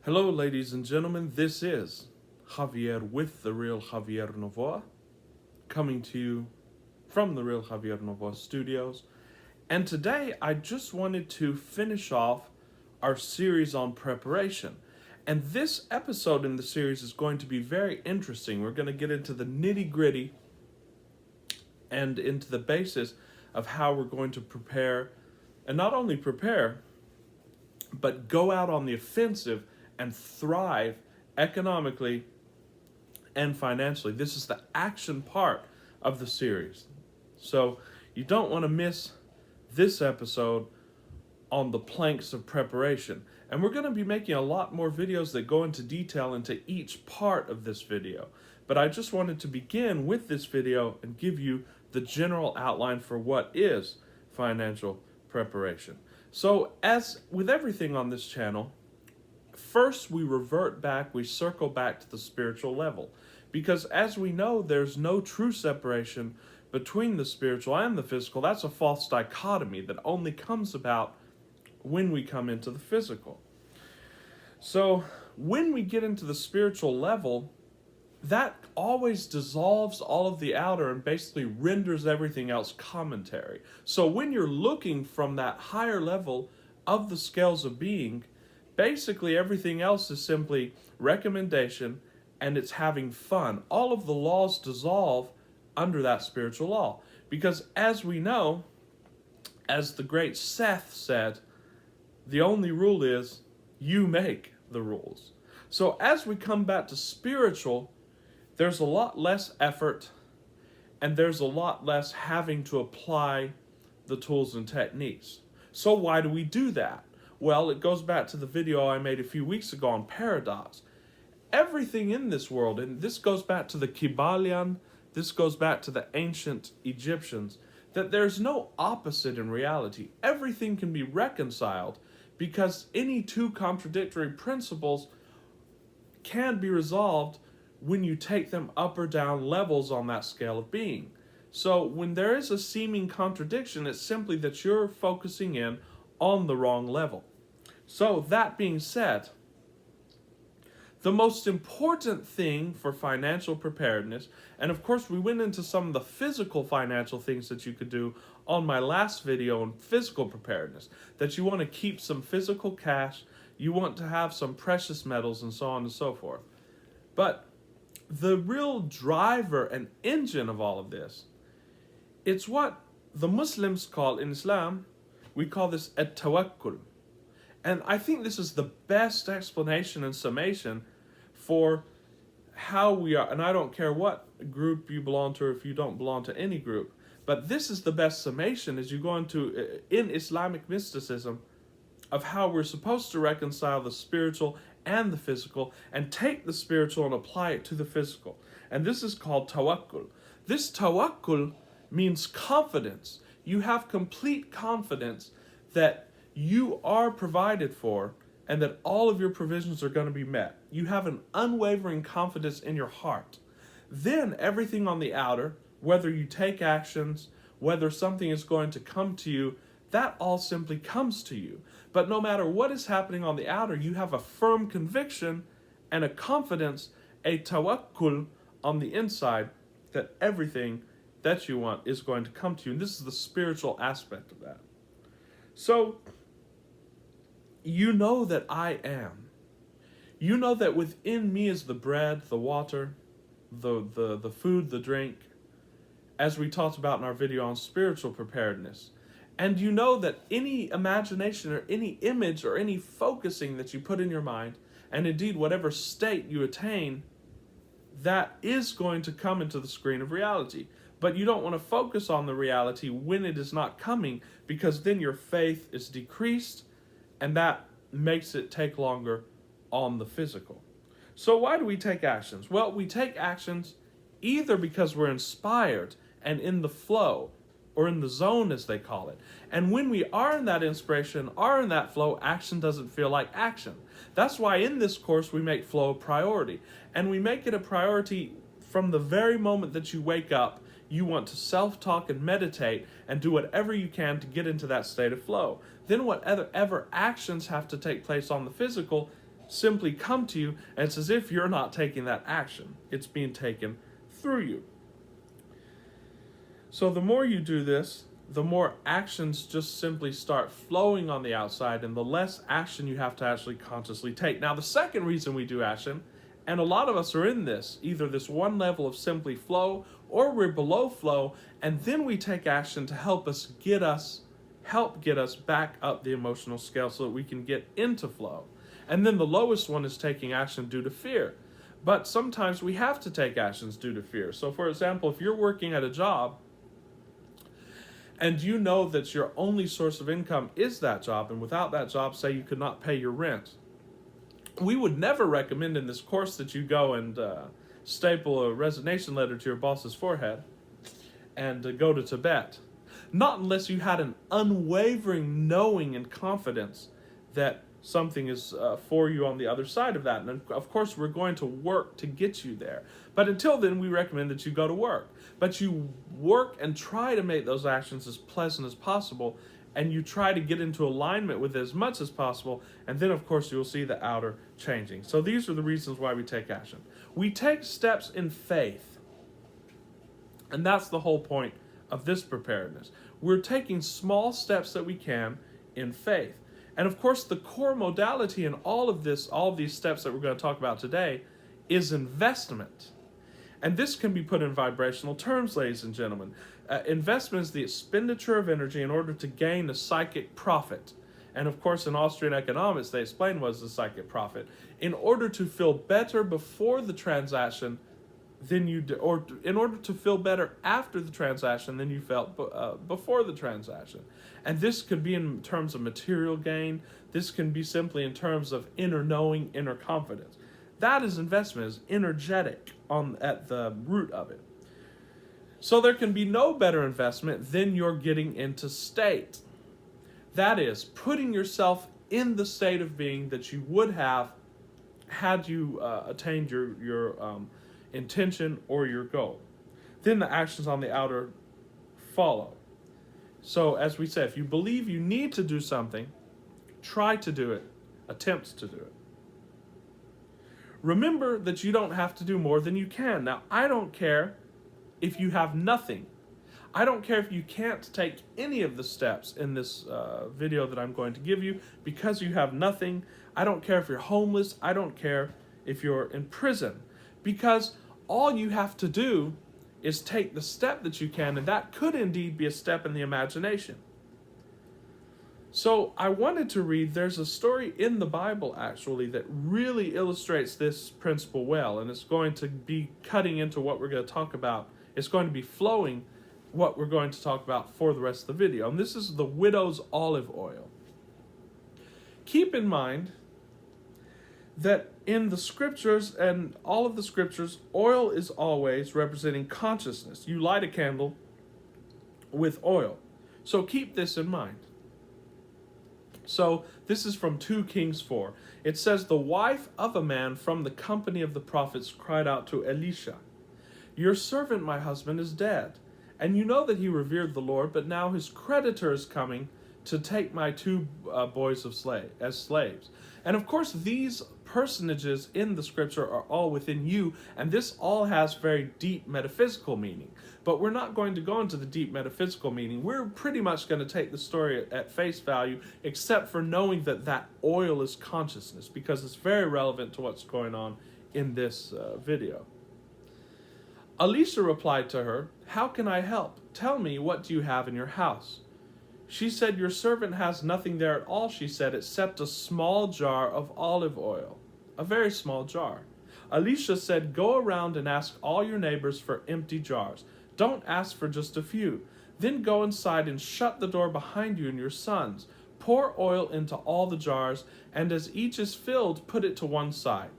Hello, ladies and gentlemen. This is Javier with The Real Javier Novoa, coming to you from The Real Javier Novoa studios. And today, I just wanted to finish off our series on preparation. And this episode in the series is going to be very interesting. We're going to get into the nitty-gritty and into the basis of how we're going to prepare, and not only prepare, but go out on the offensive and thrive economically and financially. This is the action part of the series. So you don't want to miss this episode on the planks of preparation. And we're going to be making a lot more videos that go into detail into each part of this video. But I just wanted to begin with this video and give you the general outline for what is financial preparation. So as with everything on this channel, first we circle back to the spiritual level. Because as we know, there's no true separation between the spiritual and the physical. That's a false dichotomy that only comes about when we come into the physical. So when we get into the spiritual level, that always dissolves all of the outer and basically renders everything else commentary. So when you're looking from that higher level of the scales of being, basically everything else is simply recommendation and it's having fun. All of the laws dissolve under that spiritual law. Because as we know, as the great Seth said, the only rule is you make the rules. So as we come back to spiritual, there's a lot less effort and there's a lot less having to apply the tools and techniques. So why do we do that? Well, it goes back to the video I made a few weeks ago on paradox. Everything in this world, and this goes back to the Kybalion, this goes back to the ancient Egyptians, that there's no opposite in reality. Everything can be reconciled because any two contradictory principles can be resolved when you take them up or down levels on that scale of being. So when there is a seeming contradiction, it's simply that you're focusing in on the wrong level. So that being said, the most important thing for financial preparedness, and of course we went into some of the physical financial things that you could do on my last video on physical preparedness, that you want to keep some physical cash, you want to have some precious metals and so on and so forth. But the real driver and engine of all of this, it's what the Muslims call in Islam, we call this at-tawakkul. And I think this is the best explanation and summation for how we are, and I don't care what group you belong to or if you don't belong to any group, but this is the best summation as you go into, in Islamic mysticism, of how we're supposed to reconcile the spiritual and the physical and take the spiritual and apply it to the physical. And this is called tawakkul. This tawakkul means confidence. You have complete confidence that you are provided for and that all of your provisions are going to be met. You have an unwavering confidence in your heart. Then everything on the outer, whether you take actions, whether something is going to come to you, that all simply comes to you. But no matter what is happening on the outer, you have a firm conviction and a confidence, a tawakkul on the inside, that everything that you want is going to come to you. And this is the spiritual aspect of that. So, you know that I am. You know that within me is the bread, the water, the food, the drink, as we talked about in our video on spiritual preparedness. And you know that any imagination or any image or any focusing that you put in your mind, and indeed whatever state you attain, that is going to come into the screen of reality. But you don't want to focus on the reality when it is not coming, because then your faith is decreased, and that makes it take longer on the physical. So why do we take actions? Well, we take actions either because we're inspired and in the flow, or in the zone as they call it. And when we are in that inspiration, are in that flow, action doesn't feel like action. That's why in this course we make flow a priority. And we make it a priority from the very moment that you wake up. You want to self-talk and meditate and do whatever you can to get into that state of flow. Then whatever actions have to take place on the physical, simply come to you, and it's as if you're not taking that action. It's being taken through you. So the more you do this, the more actions just simply start flowing on the outside, and the less action you have to actually consciously take. Now, the second reason we do action, and a lot of us are in this, either this one level of simply flow, or we're below flow, and then we take action to help get us back up the emotional scale so that we can get into flow. And then the lowest one is taking action due to fear. But sometimes we have to take actions due to fear. So for example, if you're working at a job and you know that your only source of income is that job, and without that job, say you could not pay your rent, we would never recommend in this course that you go and staple a resignation letter to your boss's forehead and go to Tibet. Not unless you had an unwavering knowing and confidence that something is for you on the other side of that. And of course, we're going to work to get you there. But until then, we recommend that you go to work. But you work and try to make those actions as pleasant as possible, and you try to get into alignment with it as much as possible, and then of course you'll see the outer changing. So these are the reasons why we take action. We take steps in faith, and that's the whole point of this preparedness. We're taking small steps that we can in faith. And of course, the core modality in all of these steps that we're going to talk about today, is investment. And this can be put in vibrational terms, ladies and gentlemen. Investment is the expenditure of energy in order to gain a psychic profit. And of course, in Austrian economics, they explain what is the psychic profit. In order to feel better before the transaction than you do, or in order to feel better after the transaction than you felt before the transaction. And this could be in terms of material gain. This can be simply in terms of inner knowing, inner confidence. That is investment, is energetic at the root of it. So there can be no better investment than you're getting into state. That is, putting yourself in the state of being that you would have had you attained your intention or your goal. Then the actions on the outer follow. So as we said, if you believe you need to do something, try to do it, attempt to do it. Remember that you don't have to do more than you can. Now, I don't care if you have nothing. I don't care if you can't take any of the steps in this video that I'm going to give you because you have nothing. I don't care if you're homeless. I don't care if you're in prison, because all you have to do is take the step that you can, and that could indeed be a step in the imagination. So I wanted to read, there's a story in the Bible actually that really illustrates this principle well, and it's going to be cutting into what we're going to talk about. It's going to be flowing what we're going to talk about for the rest of the video. And this is the widow's olive oil. Keep in mind that in the scriptures and all of the scriptures, oil is always representing consciousness. You light a candle with oil. So keep this in mind. So this is from 2 Kings 4. It says, the wife of a man from the company of the prophets cried out to Elisha, your servant, my husband, is dead. And you know that he revered the Lord, but now his creditor is coming to take my 2 boys as slaves. And of course, these personages in the scripture are all within you, and this all has very deep metaphysical meaning. But we're not going to go into the deep metaphysical meaning. We're pretty much going to take the story at face value, except for knowing that that oil is consciousness, because it's very relevant to what's going on in this video. Elisha replied to her, how can I help? Tell me, what do you have in your house? She said, your servant has nothing there at all, she said, except a small jar of olive oil, a very small jar. Elisha said, go around and ask all your neighbors for empty jars. Don't ask for just a few. Then go inside and shut the door behind you and your sons. Pour oil into all the jars, and as each is filled, put it to one side.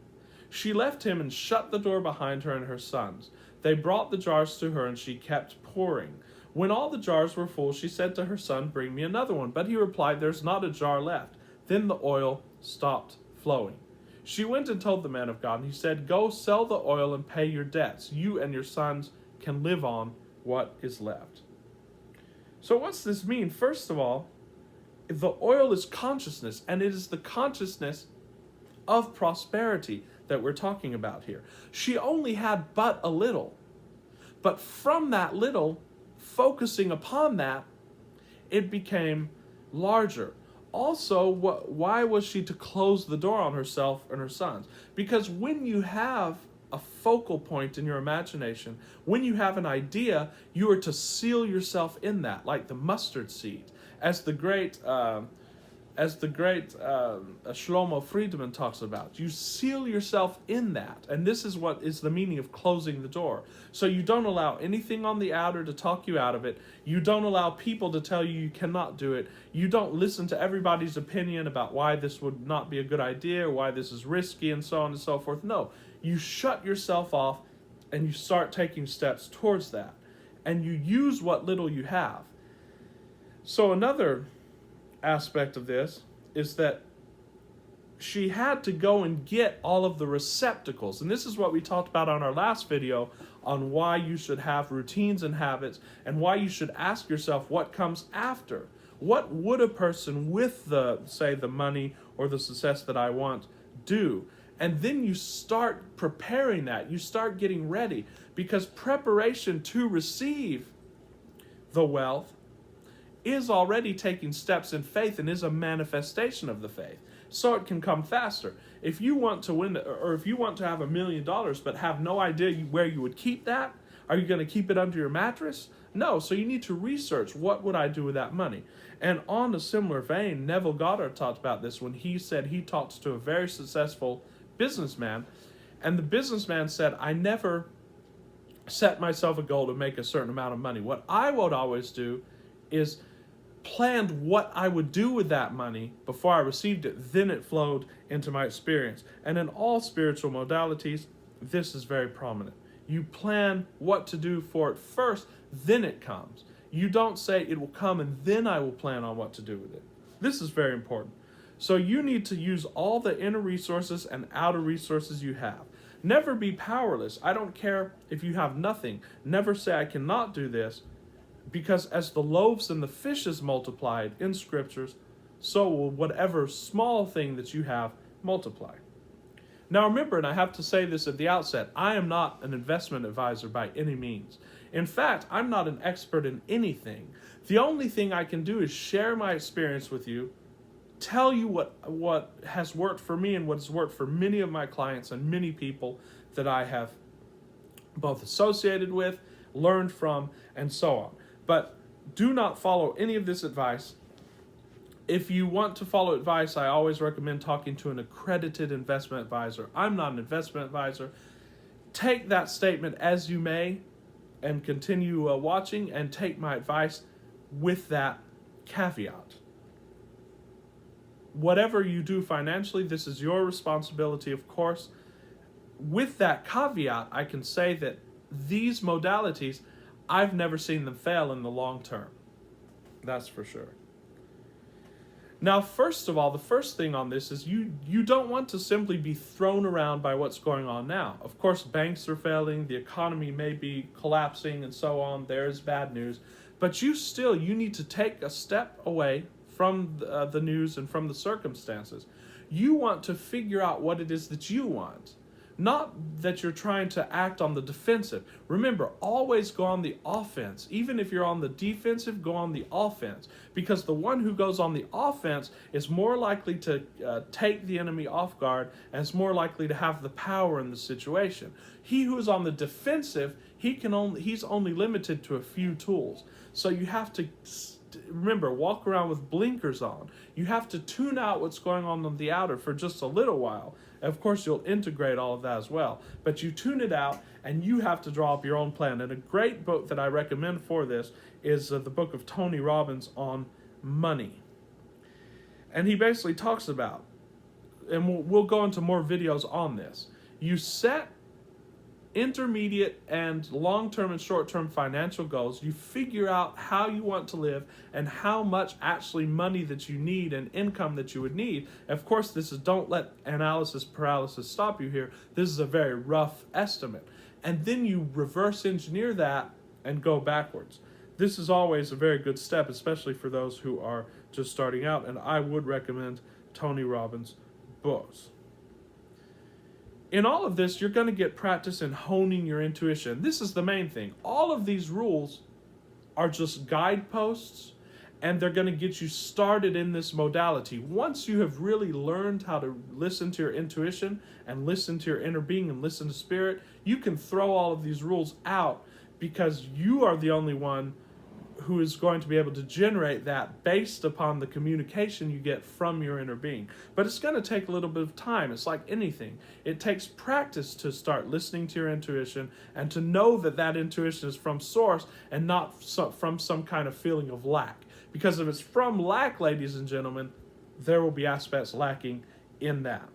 She left him and shut the door behind her and her sons. They brought the jars to her, and she kept pouring. When all the jars were full, she said to her son, bring me another one. But he replied, there's not a jar left. Then the oil stopped flowing. She went and told the man of God, and he said, go sell the oil and pay your debts. You and your sons can live on what is left. So what's this mean? First of all, the oil is consciousness, and it is the consciousness of prosperity that we're talking about here. She only had but a little. But from that little, focusing upon that, it became larger. Also, why was she to close the door on herself and her sons? Because when you have a focal point in your imagination, when you have an idea, you are to seal yourself in that, like the mustard seed. As the great Shlomo Friedman talks about, you seal yourself in that, and this is what is the meaning of closing the door. So you don't allow anything on the outer to talk you out of it. You don't allow people to tell you cannot do it. You don't listen to everybody's opinion about why this would not be a good idea or why this is risky and so on and so forth. No, you shut yourself off and you start taking steps towards that, and you use what little you have. So another aspect of this is that she had to go and get all of the receptacles. And this is what we talked about on our last video on why you should have routines and habits and why you should ask yourself what comes after. What would a person with the money or the success that I want do? And then you start preparing that. You start getting ready, because preparation to receive the wealth is already taking steps in faith and is a manifestation of the faith. So it can come faster. If you want to win, or if you want to have $1 million but have no idea where you would keep that, are you going to keep it under your mattress? No, so you need to research, what would I do with that money? And on a similar vein, Neville Goddard talked about this when he said he talked to a very successful businessman, and the businessman said, I never set myself a goal to make a certain amount of money. What I would always do is planned what I would do with that money before I received it. Then it flowed into my experience. And in all spiritual modalities, this is very prominent. You plan what to do for it first, then it comes. You don't say it will come and then I will plan on what to do with it. This is very important. So you need to use all the inner resources and outer resources you have. Never be powerless. I don't care if you have nothing. Never say I cannot do this, because as the loaves and the fishes multiplied in scriptures, so will whatever small thing that you have multiply. Now remember, and I have to say this at the outset, I am not an investment advisor by any means. In fact, I'm not an expert in anything. The only thing I can do is share my experience with you, tell you what has worked for me and what has worked for many of my clients and many people that I have both associated with, learned from, and so on. But do not follow any of this advice. If you want to follow advice, I always recommend talking to an accredited investment advisor. I'm not an investment advisor. Take that statement as you may and continue watching, and take my advice with that caveat. Whatever you do financially, this is your responsibility, of course. With that caveat, I can say that these modalities, I've never seen them fail in the long term. That's for sure. Now, first of all, the first thing on this is you don't want to simply be thrown around by what's going on now. Of course, banks are failing, the economy may be collapsing, and so on. There's bad news. But you need to take a step away from the news and from the circumstances. You want to figure out what it is that you want. Not that you're trying to act on the defensive. Remember, always go on the offense. Even if you're on the defensive, go on the offense. Because the one who goes on the offense is more likely to take the enemy off guard, and is more likely to have the power in the situation. He who is on the defensive, he's only limited to a few tools. So you have to remember, walk around with blinkers on. You have to tune out what's going on the outer for just a little while. Of course, you'll integrate all of that as well. But you tune it out, and you have to draw up your own plan. And a great book that I recommend for this is the book of Tony Robbins on money. And he basically talks about, and we'll go into more videos on this, you set intermediate and long-term and short-term financial goals. You figure out how you want to live and how much actually money that you need and income that you would need. Of course, don't let analysis paralysis stop you here. This is a very rough estimate. And then you reverse engineer that and go backwards. This is always a very good step, especially for those who are just starting out, and I would recommend Tony Robbins' books. in all of this, you're going to get practice in honing your intuition. This is the main thing. All of these rules are just guideposts, and they're going to get you started in this modality. Once you have really learned how to listen to your intuition and listen to your inner being and listen to spirit, you can throw all of these rules out, because you are the only one who is going to be able to generate that based upon the communication you get from your inner being. But it's going to take a little bit of time. It's like anything. It takes practice to start listening to your intuition and to know that that intuition is from source and not from some kind of feeling of lack. Because if it's from lack, ladies and gentlemen, there will be aspects lacking in that.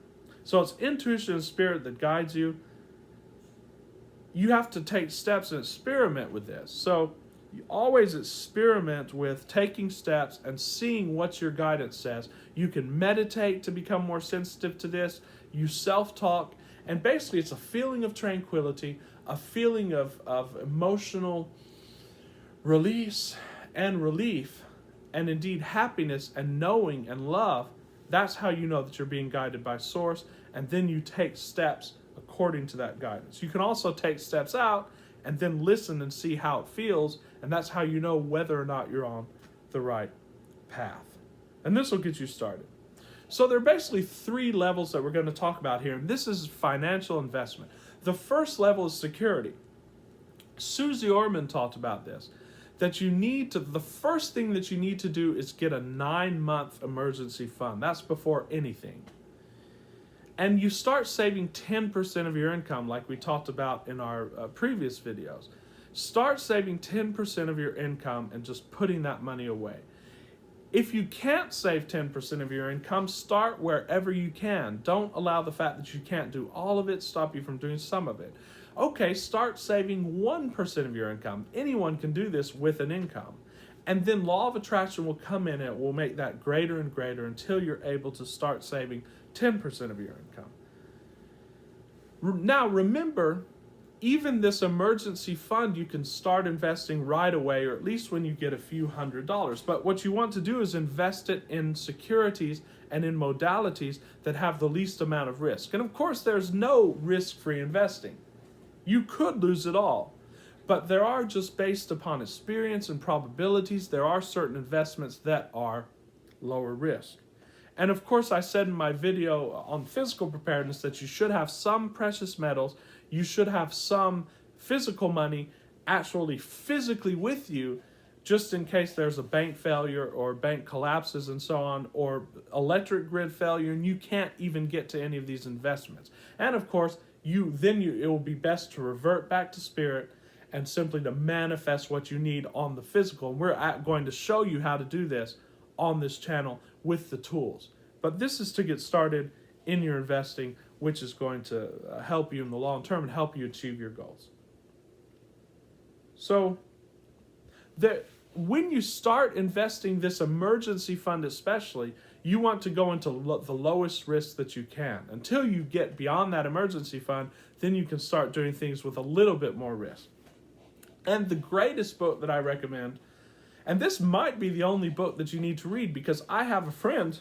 So it's intuition and spirit that guides you. You have to take steps and experiment with this. So you always experiment with taking steps and seeing what your guidance says. You can meditate to become more sensitive to this. You self-talk. And basically it's a feeling of tranquility, a feeling of emotional release and relief, and indeed happiness and knowing and love. That's how you know that you're being guided by source. And then you take steps according to that guidance. You can also take steps out and then listen and see how it feels, and that's how you know whether or not you're on the right path. And this will get you started. So there are basically 3 levels that we're going to talk about here, and this is financial investment. The first level is security. Susie Orman talked about this, that the first thing that you need to do is get a 9-month emergency fund. That's before anything. And you start saving 10% of your income, like we talked about in our previous videos. Start saving 10% of your income and just putting that money away. If you can't save 10% of your income, start wherever you can. Don't allow the fact that you can't do all of it stop you from doing some of it. Okay, start saving 1% of your income. Anyone can do this with an income. And then law of attraction will come in and it will make that greater and greater until you're able to start saving 10% of your income. Now remember, even this emergency fund, you can start investing right away, or at least when you get a few $100s. But what you want to do is invest it in securities and in modalities that have the least amount of risk. And of course, there's no risk-free investing. You could lose it all. But there are, just based upon experience and probabilities, there are certain investments that are lower risk. And of course, I said in my video on physical preparedness that you should have some precious metals, you should have some physical money actually physically with you, just in case there's a bank failure or bank collapses and so on, or electric grid failure, and you can't even get to any of these investments. And of course, it will be best to revert back to spirit and simply to manifest what you need on the physical. And we're going to show you how to do this on this channel with the tools. But this is to get started in your investing, which is going to help you in the long term and help you achieve your goals. So when you start investing this emergency fund especially, you want to go into the lowest risk that you can. Until you get beyond that emergency fund, then you can start doing things with a little bit more risk. And the greatest book that I recommend, and this might be the only book that you need to read, because I have a friend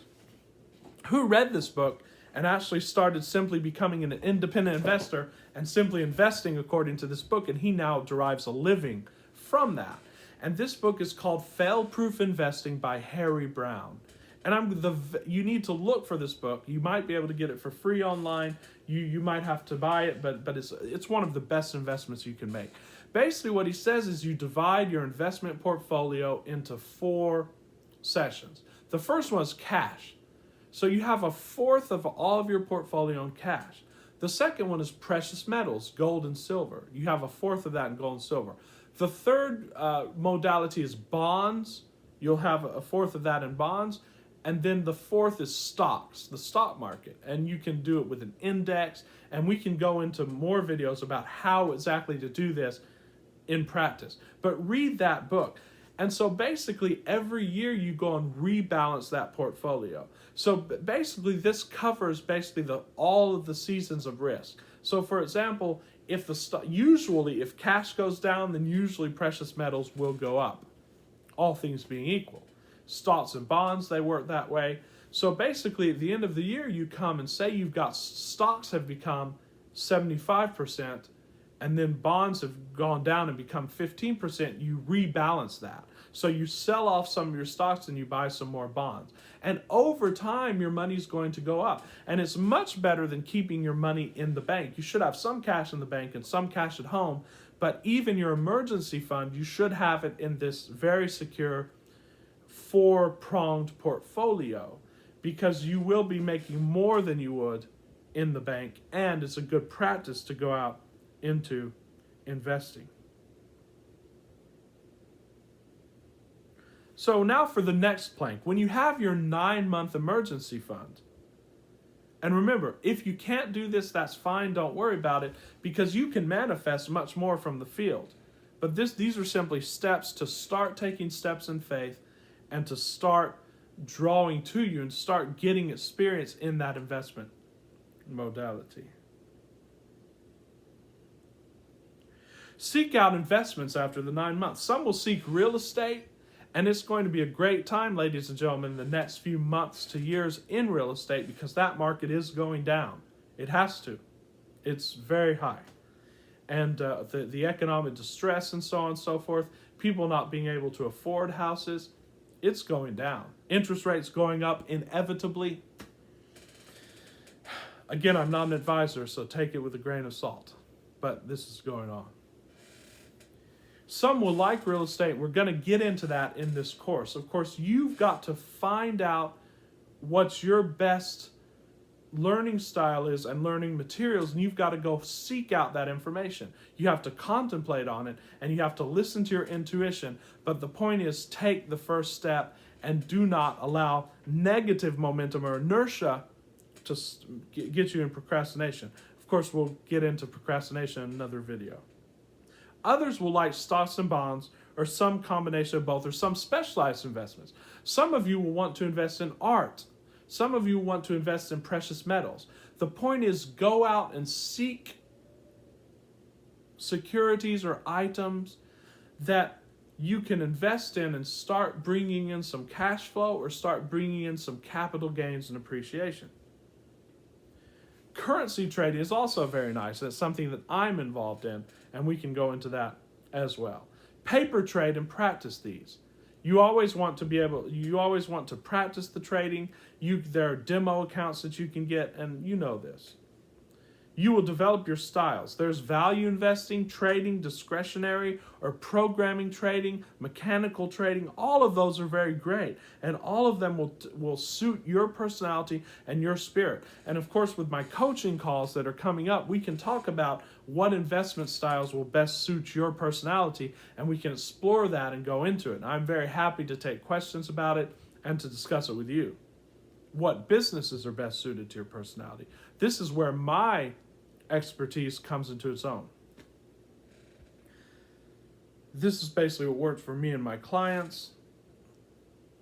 who read this book and actually started simply becoming an independent investor and simply investing according to this book, and he now derives a living from that. And this book is called Fail-Proof Investing by Harry Brown. And you need to look for this book. You might be able to get it for free online. You might have to buy it, but it's one of the best investments you can make. Basically, what he says is you divide your investment portfolio into 4 sessions. The first one is cash. So you have 1/4 of all of your portfolio in cash. The second one is precious metals, gold and silver. You have 1/4 of that in gold and silver. The third modality is bonds. You'll have 1/4 of that in bonds. And then the 4th is stocks, the stock market. And you can do it with an index. And we can go into more videos about how exactly to do this in practice. But read that book. And so basically every year you go and rebalance that portfolio. So basically this covers all of the seasons of risk. So for example, usually if cash goes down, then usually precious metals will go up, all things being equal. Stocks and bonds, they work that way. So basically at the end of the year, you come and say you've got stocks have become 75%, and then bonds have gone down and become 15%, you rebalance that. So you sell off some of your stocks and you buy some more bonds. And over time, your money's going to go up. And it's much better than keeping your money in the bank. You should have some cash in the bank and some cash at home, but even your emergency fund, you should have it in this very secure four-pronged portfolio, because you will be making more than you would in the bank, and it's a good practice to go out into investing. So now for the next plank. When you have your 9-month emergency fund, and remember, if you can't do this, that's fine, don't worry about it, because you can manifest much more from the field. But these are simply steps to start taking steps in faith and to start drawing to you and start getting experience in that investment modality. Seek out investments after the 9 months. Some will seek real estate, and it's going to be a great time, ladies and gentlemen, the next few months to years in real estate, because that market is going down. It has to. It's very high. And the economic distress and so on and so forth, people not being able to afford houses, it's going down. Interest rates going up inevitably. Again, I'm not an advisor, so take it with a grain of salt. But this is going on. Some will like real estate. We're going to get into that in this course. Of course, you've got to find out what's your best learning style is and learning materials, and you've got to go seek out that information. You have to contemplate on it, and you have to listen to your intuition. But the point is, take the first step and do not allow negative momentum or inertia to get you in procrastination. Of course, we'll get into procrastination in another video. Others will like stocks and bonds, or some combination of both, or some specialized investments. Some of you will want to invest in art. Some of you want to invest in precious metals. The point is, go out and seek securities or items that you can invest in and start bringing in some cash flow or start bringing in some capital gains and appreciation. Currency trading is also very nice. That's something that I'm involved in, and we can go into that as well. Paper trade and practice these. You always want to practice the trading. There are demo accounts that you can get, and you know this. You will develop your styles. There's value investing, trading, discretionary or programming trading, mechanical trading. All of those are very great, and all of them will suit your personality and your spirit. And of course, with my coaching calls that are coming up, we can talk about what investment styles will best suit your personality, and we can explore that and go into it. And I'm very happy to take questions about it and to discuss it with you. What businesses are best suited to your personality? This is where my expertise comes into its own. This is basically what worked for me and my clients.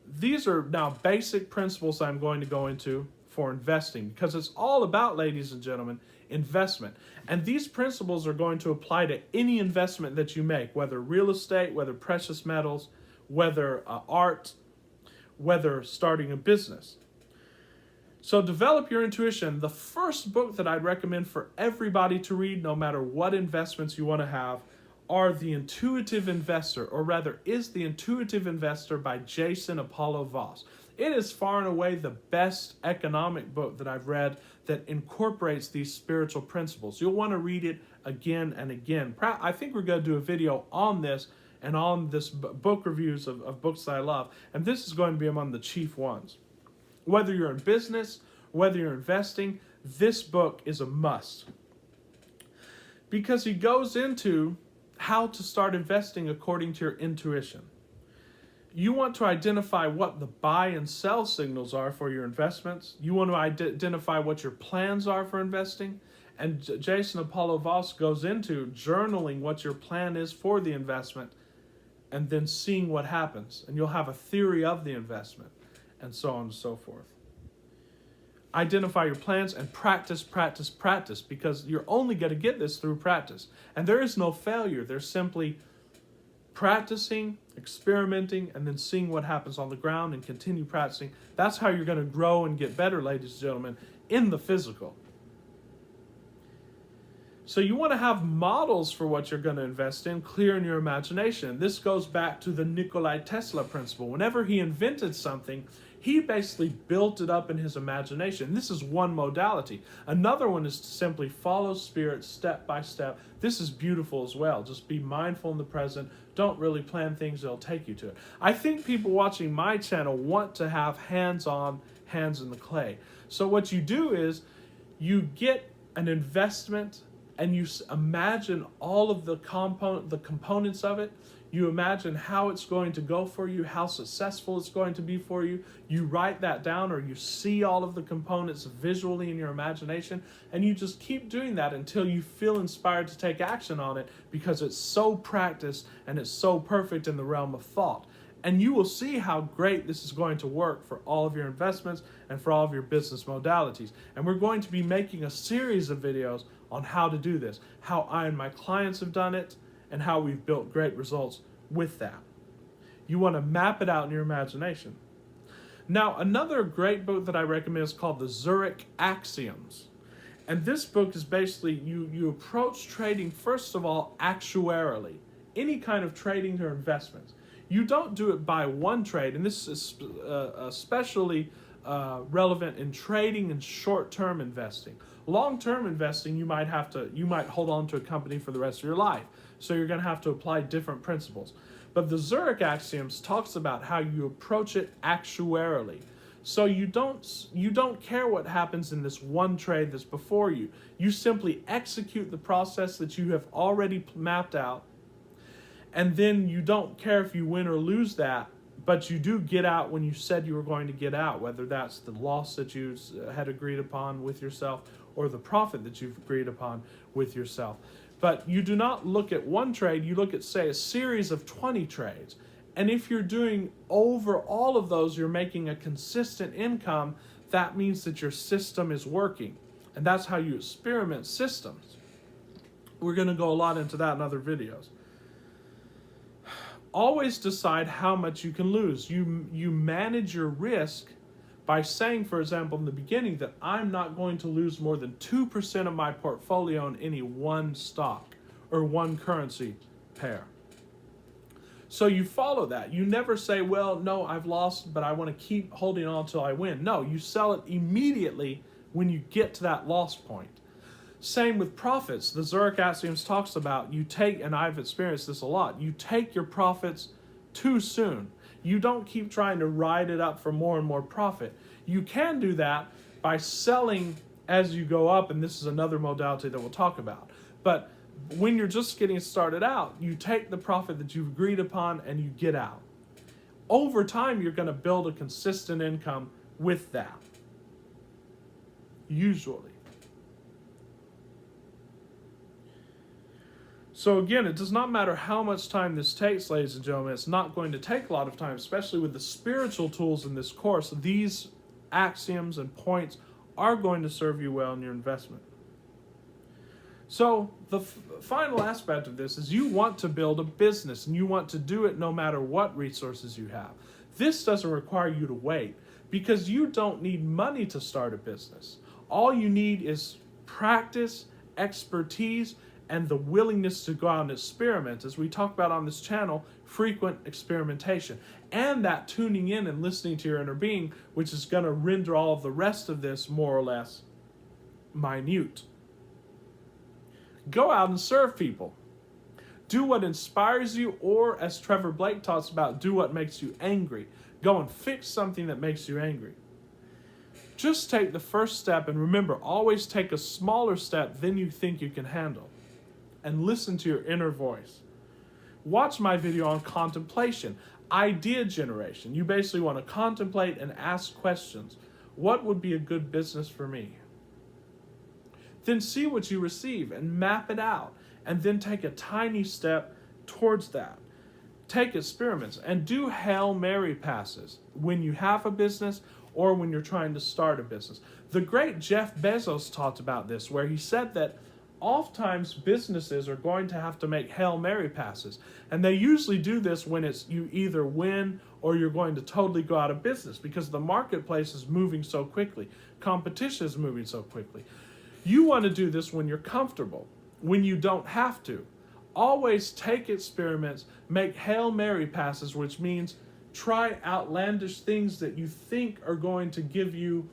These are now basic principles I'm going to go into for investing, because it's all about, ladies and gentlemen, investment. And these principles are going to apply to any investment that you make, whether real estate, whether precious metals, whether art, whether starting a business. So develop your intuition. The first book that I'd recommend for everybody to read, no matter what investments you want to have, are The Intuitive Investor, or rather, is The Intuitive Investor by Jason Apollo Voss. It is far and away the best economic book that I've read that incorporates these spiritual principles. You'll want to read it again and again. I think we're going to do a video on this and on this book reviews of books that I love, and this is going to be among the chief ones. Whether you're in business, whether you're investing, this book is a must, because he goes into how to start investing according to your intuition. You want to identify what the buy and sell signals are for your investments. You want to identify what your plans are for investing. And Jason Apollo Voss goes into journaling what your plan is for the investment and then seeing what happens. And you'll have a theory of the investment, and so on and so forth. Identify your plans and practice, because you're only going to get this through practice. And there is no failure. There's simply practicing, experimenting, and then seeing what happens on the ground and continue practicing. That's how you're going to grow and get better, ladies and gentlemen, in the physical. So you want to have models for what you're going to invest in clear in your imagination. This goes back to the Nikola Tesla principle. Whenever he invented something, he basically built it up in his imagination. This is one modality. Another one is to simply follow spirit step by step. This is beautiful as well. Just be mindful in the present. Don't really plan things that'll take you to it. I think people watching my channel want to have hands-on, hands in the clay. So what you do is you get an investment and you imagine all of the components of it. You imagine how it's going to go for you, how successful it's going to be for you. You write that down, or you see all of the components visually in your imagination, and you just keep doing that until you feel inspired to take action on it, because it's so practiced and it's so perfect in the realm of thought. And you will see how great this is going to work for all of your investments and for all of your business modalities. And we're going to be making a series of videos on how to do this, how I and my clients have done it, and how we've built great results with that. You want to map it out in your imagination. Now, another great book that I recommend is called The Zurich Axioms. And this book is basically, you approach trading, first of all, actuarially. Any kind of trading or investments. You don't do it by one trade, and this is especially relevant in trading and short-term investing. Long-term investing, you might hold on to a company for the rest of your life, so you're going to have to apply different principles. But the Zurich Axioms talks about how you approach it actuarially. So you don't care what happens in this one trade that's before you. You simply execute the process that you have already mapped out, and then you don't care if you win or lose that, but you do get out when you said you were going to get out, whether that's the loss that you had agreed upon with yourself or the profit that you've agreed upon with yourself. But you do not look at one trade, you look at, say, a series of 20 trades. And if you're doing over all of those, you're making a consistent income, that means that your system is working. And that's how you experiment systems. We're going to go a lot into that in other videos. Always decide how much you can lose. You manage your risk by saying, for example, in the beginning, that I'm not going to lose more than 2% of my portfolio in any one stock or one currency pair. So you follow that. You never say, well, no, I've lost, but I want to keep holding on until I win. No, you sell it immediately when you get to that loss point. Same with profits. The Zurich Axioms talks about you take, and I've experienced this a lot, you take your profits too soon. You don't keep trying to ride it up for more and more profit. You can do that by selling as you go up, and this is another modality that we'll talk about. But when you're just getting started out, you take the profit that you've agreed upon and you get out. Over time, you're going to build a consistent income with that. Usually. So again, it does not matter how much time this takes, ladies and gentlemen. It's not going to take a lot of time, especially with the spiritual tools in this course. These axioms and points are going to serve you well in your investment. So the final aspect of this is you want to build a business, and you want to do it no matter what resources you have. This doesn't require you to wait, because you don't need money to start a business. All you need is practice, expertise, and the willingness to go out and experiment, as we talk about on this channel, frequent experimentation, and that tuning in and listening to your inner being, which is going to render all of the rest of this more or less minute. Go out and serve people. Do what inspires you, or as Trevor Blake talks about, do what makes you angry. Go and fix something that makes you angry. Just take the first step, and remember, always take a smaller step than you think you can handle. And listen to your inner voice. Watch my video on contemplation, idea generation. You basically want to contemplate and ask questions. What would be a good business for me? Then see what you receive and map it out, and then take a tiny step towards that. Take experiments and do Hail Mary passes when you have a business or when you're trying to start a business. The great Jeff Bezos talked about this, where he said that oftentimes businesses are going to have to make Hail Mary passes. And they usually do this when it's you either win or you're going to totally go out of business, because the marketplace is moving so quickly. Competition is moving so quickly. You want to do this when you're comfortable. when you don't have to. Always take experiments, make Hail Mary passes, which means try outlandish things that you think are going to give you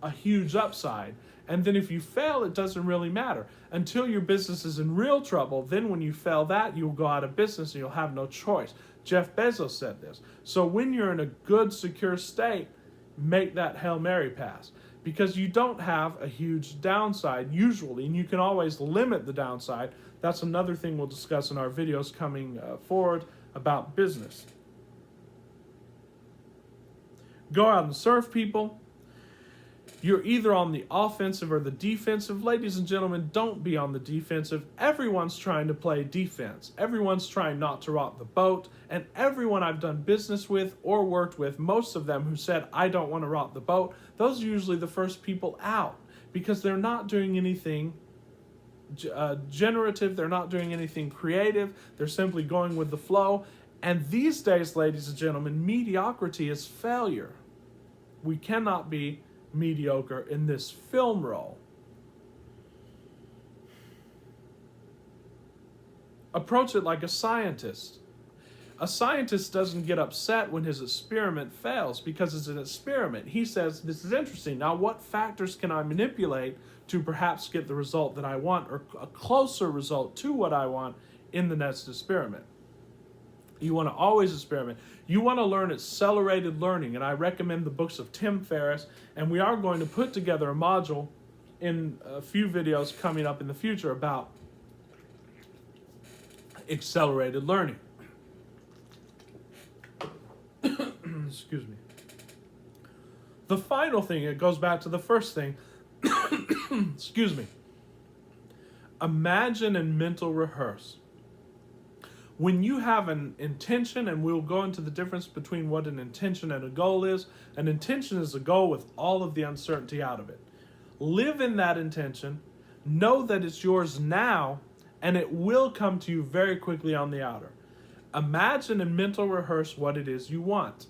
a huge upside. And then if you fail, it doesn't really matter. Until your business is in real trouble, then when you fail that, you'll go out of business and you'll have no choice. Jeff Bezos said this. So when you're in a good, secure state, make that Hail Mary pass. Because you don't have a huge downside usually, and you can always limit the downside. That's another thing we'll discuss in our videos coming forward about business. Go out and serve people. You're either on the offensive or the defensive. Ladies and gentlemen, don't be on the defensive. Everyone's trying to play defense. Everyone's trying not to rock the boat. And everyone I've done business with or worked with, most of them who said, I don't want to rock the boat, those are usually the first people out because they're not doing anything generative. They're not doing anything creative. They're simply going with the flow. And these days, ladies and gentlemen, mediocrity is failure. We cannot be mediocre in this film role. Approach it like a scientist. A scientist doesn't get upset when his experiment fails because it's an experiment. He says, this is interesting. Now, what factors can I manipulate to perhaps get the result that I want or a closer result to what I want in the next experiment? You want to always experiment. You want to learn accelerated learning, and I recommend the books of Tim Ferriss, and we are going to put together a module in a few videos coming up in the future about accelerated learning. Excuse me. The final thing, it goes back to the first thing, excuse me. Imagine and mental rehearse. When you have an intention, and we'll go into the difference between what an intention and a goal is. An intention is a goal with all of the uncertainty out of it. Live in that intention. Know that it's yours now, and it will come to you very quickly on the outer. Imagine and mental rehearse what it is you want.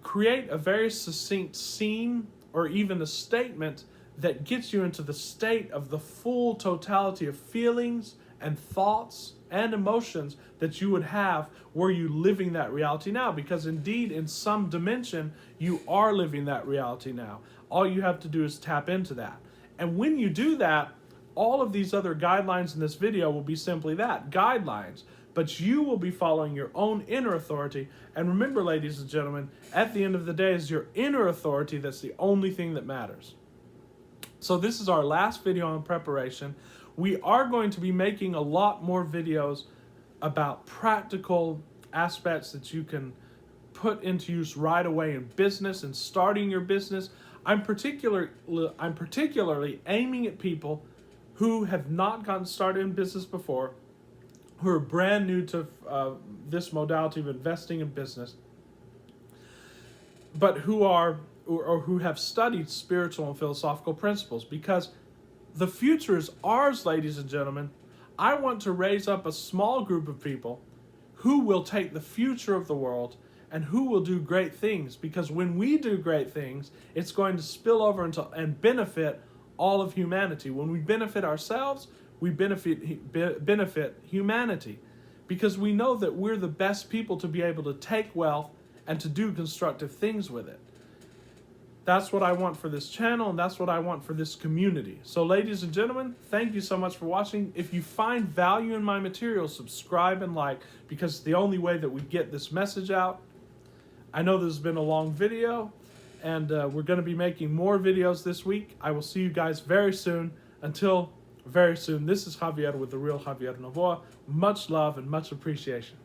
Create a very succinct scene or even a statement that gets you into the state of the full totality of feelings and thoughts and emotions that you would have were you living that reality now. Because indeed, in some dimension, you are living that reality now. All you have to do is tap into that. And when you do that, all of these other guidelines in this video will be simply that, guidelines. But you will be following your own inner authority. And remember, ladies and gentlemen, at the end of the day, it's your inner authority that's the only thing that matters. So this is our last video on preparation. We are going to be making a lot more videos about practical aspects that you can put into use right away in business and starting your business. I'm particularly aiming at people who have not gotten started in business before, who are brand new to this modality of investing in business, but who are or who have studied spiritual and philosophical principles, because the future is ours, ladies and gentlemen. I want to raise up a small group of people who will take the future of the world and who will do great things, because when we do great things, it's going to spill over into and benefit all of humanity. When we benefit ourselves, we benefit humanity, because we know that we're the best people to be able to take wealth and to do constructive things with it. That's what I want for this channel, and that's what I want for this community. So ladies and gentlemen, thank you so much for watching. If you find value in my material, subscribe and like, because it's the only way that we get this message out. I know this has been a long video, and we're going to be making more videos this week. I will see you guys very soon. Until very soon, this is Javier with The Real Javier Novoa. Much love and much appreciation.